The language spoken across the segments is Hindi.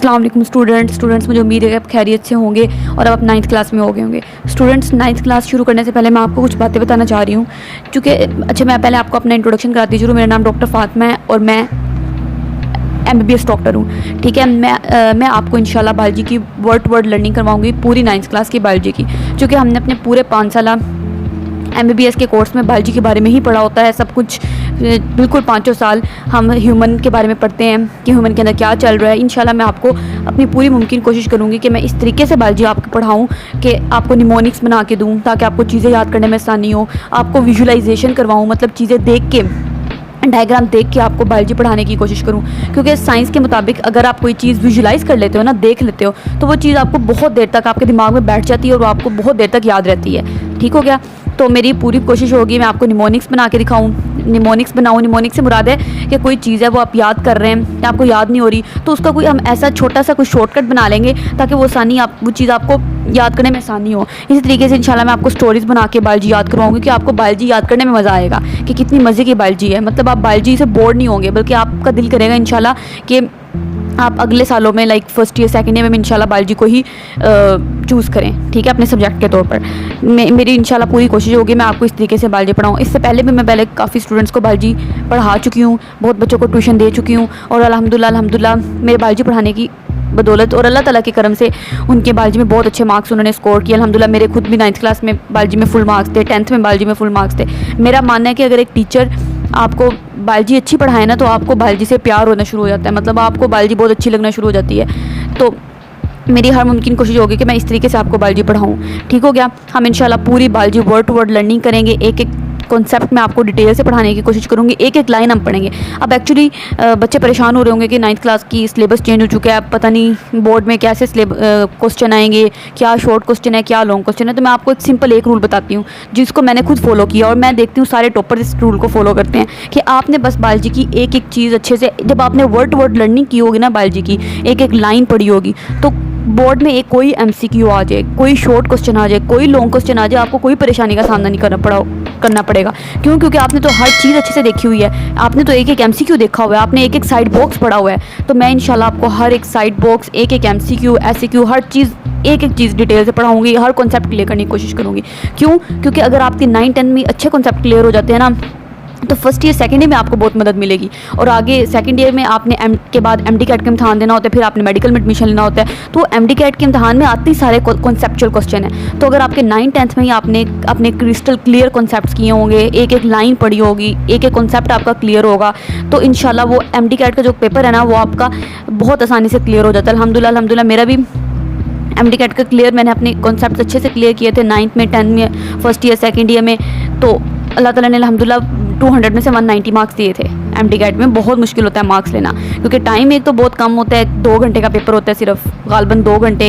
अस्सलाम वालेकुम स्टूडेंट्स, मुझे उम्मीद है कि आप खैरियत से होंगे और अब आप 9th क्लास में हो गए होंगे। स्टूडेंट्स, 9th क्लास शुरू करने से पहले मैं आपको कुछ बातें बताना चाह रही हूँ, क्योंकि अच्छा मैं पहले आपको अपना इंट्रोडक्शन कराती हूँ। मेरा नाम डॉक्टर फातिमा है और मैं MBBS डॉक्टर हूँ। ठीक है, मैं आपको इंशाल्लाह बायोलॉजी की वर्ड टू वर्ड लर्निंग करवाऊँगी, पूरी 9th क्लास की बायोलॉजी की, क्योंकि हमने अपने पूरे 5 साल MBBS के कोर्स में बायोलॉजी के बारे में ही पढ़ा होता है। सब कुछ बिल्कुल 5 साल हम ह्यूमन के बारे में पढ़ते हैं कि ह्यूमन के अंदर क्या चल रहा है। इंशाल्लाह मैं आपको अपनी पूरी मुमकिन कोशिश करूँगी कि मैं इस तरीके से बायोलॉजी आपको पढ़ाऊँ कि आपको निमोनिक्स बना के दूँ, ताकि आपको चीज़ें याद करने में आसानी हो। आपको विजुअलाइजेशन करवाऊँ, मतलब चीज़ें देख के, डायग्राम देख के आपको बायोलॉजी पढ़ाने की कोशिश करूँ, क्योंकि साइंस के मुताबिक अगर आप कोई चीज़ विजुलाइज कर लेते हो ना, देख लेते हो, तो वो चीज़ आपको बहुत देर तक आपके दिमाग में बैठ जाती है और आपको बहुत देर तक याद रहती है। ठीक हो गया? तो मेरी पूरी कोशिश होगी मैं आपको निमोनिक्स बना के दिखाऊँ, निमोनिक्स बनाऊँ। निमोनिक्स से मुराद है कि कोई चीज़ है वो आप याद कर रहे हैं, आपको याद नहीं हो रही, तो उसका कोई हम ऐसा छोटा सा कोई शॉर्टकट बना लेंगे ताकि वो चीज़ आपको याद करने में आसानी हो। इसी तरीके से इंशाल्लाह मैं आपको स्टोरीज़ बना के बायोलॉजी याद करवाऊँगी कि आपको बायोलॉजी याद करने में मज़ा आएगा कि कितनी मज़े की बायोलॉजी है। मतलब आप बायोलॉजी से बोर नहीं होंगे, बल्कि आपका दिल करेगा इंशाल्लाह कि आप अगले सालों में like first year second year में इंशाल्लाह बायोलॉजी को ही चूज़ करें, ठीक है, अपने सब्जेक्ट के तौर पर। मेरी इंशाल्लाह पूरी कोशिश होगी मैं आपको इस तरीके से बायोलॉजी पढ़ाऊँ। इससे पहले भी मैं काफ़ी स्टूडेंट्स को बायोलॉजी पढ़ा चुकी हूँ, बहुत बच्चों को ट्यूशन दे चुकी हूँ, और अल्हम्दुलिल्लाह मेरे बायोलॉजी पढ़ाने की बदौलत और अल्लाह ताला के करम से उनके बायोलॉजी में बहुत अच्छे मार्क्स उन्होंने स्कोर किए। अल्हम्दुलिल्लाह मेरे खुद भी 9th क्लास में बायोलॉजी में फुल मार्क्स थे, 10th में बायोलॉजी में फुल मार्क्स थे। मेरा मानना है कि अगर एक टीचर आपको बायोलॉजी अच्छी पढ़ाए ना, तो आपको बायोलॉजी से प्यार होना शुरू हो जाता है, मतलब आपको बायोलॉजी बहुत अच्छी लगना शुरू हो जाती है। तो मेरी हर मुमकिन कोशिश होगी कि मैं इस तरीके से आपको बायोलॉजी पढ़ाऊँ। ठीक हो गया? हम इंशाल्लाह पूरी biology word to word learning करेंगे, एक एक कॉन्सेप्ट में आपको डिटेल से पढ़ाने की कोशिश करूँगी, एक एक लाइन हम पढ़ेंगे। अब एक्चुअली बच्चे परेशान हो रहे होंगे कि 9th क्लास की सिलेबस चेंज हो चुका है, अब पता नहीं बोर्ड में कैसे क्वेश्चन आएंगे, क्या शॉर्ट क्वेश्चन है, क्या लॉन्ग क्वेश्चन है। तो मैं आपको एक सिंपल रूल बताती हूँ जिसको मैंने खुद फॉलो किया, और मैं देखती हूँ सारे टॉपर्स इस रूल को फॉलो करते हैं, कि आपने बस बायोलॉजी की एक एक चीज़ अच्छे से, जब आपने वर्ड टू वर्ड लर्निंग की होगी ना, बायोलॉजी की एक एक लाइन पढ़ी होगी, तो बोर्ड में एक कोई MCQ आ जाए, कोई शॉर्ट क्वेश्चन आ जाए, कोई लॉन्ग क्वेश्चन आ जाए, आपको कोई परेशानी का सामना नहीं करना पड़ेगा। क्यों? क्योंकि आपने तो हर चीज़ अच्छे से देखी हुई है, आपने तो एक एक MCQ देखा हुआ है, आपने एक एक साइड बॉक्स पढ़ा हुआ है। तो मैं इंशाल्लाह आपको हर एक साइड बॉक्स, एक एक MCQ, SCQ, हर चीज़ एक एक चीज़ डिटेल से पढ़ाऊँगी, हर कॉन्सेप्ट क्लियर करने की कोशिश करूँगी। क्यों? क्योंकि अगर आपके 9-10 में अच्छे कॉन्सेप्ट क्लियर हो जाते हैं ना, तो फर्स्ट ईयर सेकंड ईयर में आपको बहुत मदद मिलेगी, और आगे सेकंड ईयर में आपने के बाद MD कैट का इम्तहान देना होता है, फिर आपने मेडिकल में एडमिशन लेना होता है। तो MD कैट के इम्तहान में आते ही सारे कॉन्सेप्चुअल क्वेश्चन हैं। तो अगर आपके 9-10th में ही आपने अपने क्रिस्टल क्लियर कॉन्सेप्ट्स किए होंगे, एक एक लाइन पढ़ी होगी, एक एक कॉन्सेप्ट आपका क्लियर होगा, तो इंशाल्लाह वो MD कैट का जो पेपर है ना, वो आपका बहुत आसानी से क्लियर हो जाता है। अल्हम्दुलिल्लाह मेरा भी MD कैट का क्लियर, मैंने अपने कॉन्सेप्ट अच्छे से क्लियर किए थे 9th में, 10th में, फर्स्ट ईयर सेकंड ईयर में। तो अल्लाह ताला ने अल्हम्दुलिल्लाह 200 में से 190 मार्क्स दिए थे। MD कैट में बहुत मुश्किल होता है मार्क्स लेना, क्योंकि टाइम एक तो बहुत कम होता है, 2 घंटे का पेपर होता है सिर्फ, गालबन 2 घंटे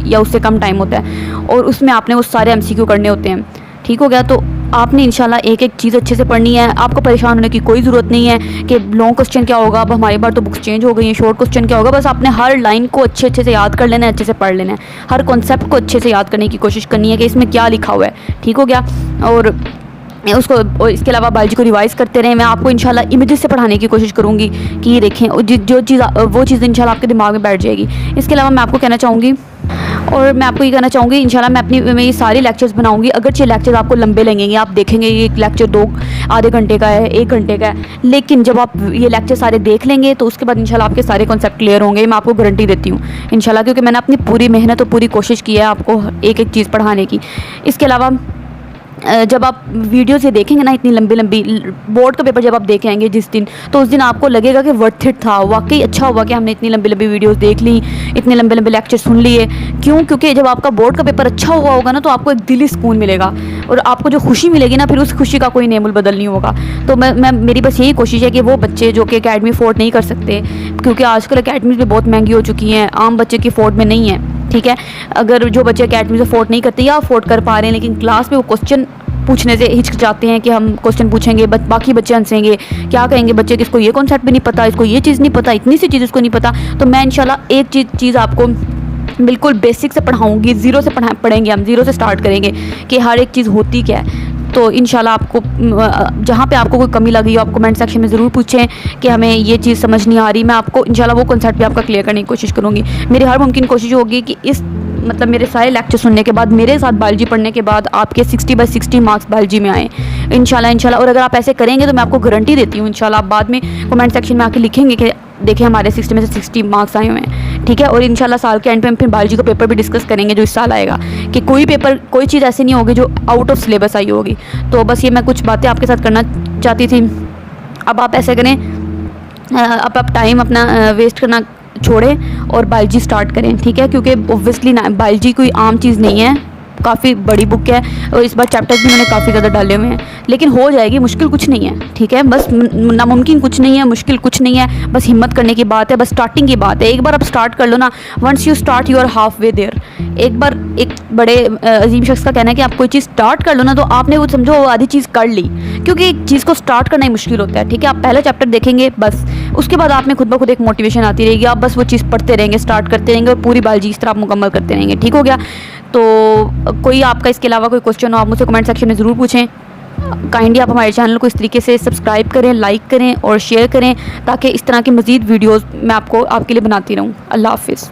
या उससे कम टाइम होता है, और उसमें आपने वो सारे MCQ करने होते हैं। ठीक हो गया? तो आपने इंशाल्लाह एक एक चीज़ अच्छे से पढ़नी है, आपको परेशान होने की कोई ज़रूरत नहीं है कि लॉन्ग क्वेश्चन क्या होगा, अब हमारी बार तो बुक्स चेंज हो गई हैं, शॉर्ट क्वेश्चन क्या होगा। बस आपने हर लाइन को अच्छे से याद कर लेना है, अच्छे से पढ़ लेना है, हर कॉन्सेप्ट को अच्छे से याद करने की कोशिश करनी है कि इसमें क्या लिखा हुआ है। ठीक हो गया? और इसके अलावा बायोलॉजी को रिवाइज़ करते रहें। मैं आपको इंशाल्लाह इमेजेस से पढ़ाने की कोशिश करूँगी कि ये देखें, जो चीज़ वो चीज़ इंशाल्लाह आपके दिमाग में बैठ जाएगी। इसके अलावा मैं आपको कहना चाहूँगी, और मैं आपको ये कहना चाहूँगी, इंशाल्लाह मैं ये सारे लेक्चर्स बनाऊँगी। अगरचे लेक्चर आपको लंबे लगेंगे, आप देखेंगे ये लेक्चर 2 आधे घंटे का है, 1 घंटे का है, लेकिन जब आप ये लेक्चर सारे देख लेंगे तो उसके बाद इंशाल्लाह आपके सारे कॉन्सेप्ट क्लियर होंगे। मैं आपको गारंटी देती हूँ इंशाल्लाह, क्योंकि मैंने अपनी पूरी मेहनत और पूरी कोशिश की है आपको एक एक चीज़ पढ़ाने की। इसके अलावा जब आप वीडियो से देखेंगे ना, इतनी लंबी लंबी बोर्ड का पेपर जब आप देखेंगे जिस दिन, तो उस दिन आपको लगेगा कि वर्थ इट था, वाकई अच्छा हुआ कि हमने इतनी लंबी लंबी वीडियोस देख ली, इतने लंबे लंबे लेक्चर सुन लिए। क्यों? क्योंकि जब आपका बोर्ड का पेपर अच्छा हुआ होगा ना, तो आपको एक दिली सुकून मिलेगा, और आपको जो खुशी मिलेगी ना, फिर उस खुशी का कोई नेमुल बदल नहीं होगा। तो मेरी बस यही कोशिश है कि वो बच्चे जो कि अकेडमी अफोर्ड नहीं कर सकते, क्योंकि आजकल अकेडमीज़ भी बहुत महंगी हो चुकी हैं, आम बच्चे की अफोर्ड में नहीं है। ठीक है? अगर जो बच्चे अकेडमी से अफोर्ड नहीं करते या अफोर्ड कर पा रहे हैं, लेकिन क्लास में वो क्वेश्चन पूछने से हिचकिचाते हैं कि हम क्वेश्चन पूछेंगे, बाकी बच्चे हंसेंगे, क्या कहेंगे बच्चे, किसको ये कॉन्सेप्ट भी नहीं पता, इसको ये चीज़ नहीं पता, इतनी सी चीज़ इसको नहीं पता। तो मैं इंशाल्लाह एक चीज़ आपको बिल्कुल बेसिक से पढ़ाऊँगी, ज़ीरो से पढ़ेंगे हम, ज़ीरो से स्टार्ट करेंगे कि हर एक चीज़ होती क्या है। तो इंशाल्लाह आपको जहाँ पे आपको कोई कमी लगी हो आप कमेंट सेक्शन में ज़रूर पूछें कि हमें ये चीज़ समझ नहीं आ रही। मैं आपको इंशाल्लाह वो कॉन्सेप्ट भी आपका क्लियर करने की कोशिश करूँगी। मेरी हर मुमकिन कोशिश होगी कि इस मतलब मेरे सारे लेक्चर सुनने के बाद, मेरे साथ बायोलॉजी पढ़ने के बाद आपके 60/60 मार्क्स बायोलॉजी में आए इंशाल्लाह। और अगर आप ऐसे करेंगे तो मैं आपको गारंटी देती हूँ इंशाल्लाह आप बाद में कमेंट सेक्शन में आके लिखेंगे कि देखिए हमारे 60 में से 60 मार्क्स आए हुए हैं, ठीक है। और इंशाल्लाह साल के एंड पे हम फिर बायोलॉजी का पेपर भी डिस्कस करेंगे जो इस साल आएगा, कि कोई चीज़ ऐसी नहीं होगी जो आउट ऑफ सिलेबस आई होगी। तो बस ये मैं कुछ बातें आपके साथ करना चाहती थी। अब आप ऐसे करें, अब आप टाइम अपना वेस्ट करना छोड़ें और बायोलॉजी स्टार्ट करें, ठीक है। क्योंकि ओब्वियसली बायोलॉजी कोई आम चीज़ नहीं है, काफ़ी बड़ी बुक है और इस बार चैप्टर्स भी मैंने काफ़ी ज़्यादा डाले हुए हैं, लेकिन हो जाएगी, मुश्किल कुछ नहीं है, ठीक है। बस नामुमकिन कुछ नहीं है, मुश्किल कुछ नहीं है, बस हिम्मत करने की बात है, बस स्टार्टिंग की बात है। एक बार आप स्टार्ट कर लो ना, once you start you are half way there. एक बार एक बड़े अजीम शख्स का कहना है कि आप कोई चीज़ स्टार्ट कर लो ना तो आपने वो समझो आधी चीज़ कर ली, क्योंकि एक चीज़ को स्टार्ट करना ही मुश्किल होता है, ठीक है। आप पहला चैप्टर देखेंगे, बस उसके बाद आप में खुद ब खुद एक मोटिवेशन आती रहेगी, आप बस वो चीज़ पढ़ते रहेंगे, स्टार्ट करते रहेंगे और पूरी बायोलॉजी इस तरह आप मुकम्मल करते रहेंगे, ठीक हो गया। तो कोई आपका इसके अलावा कोई क्वेश्चन हो आप मुझसे कमेंट सेक्शन में ज़रूर पूछें। काइंडली आप हमारे चैनल को इस तरीके से सब्सक्राइब करें, लाइक करें और शेयर करें, ताकि इस तरह की मज़ीद वीडियोज़ मैं आपके लिए बनाती रहूँ। अल्लाह हाफ़िज़।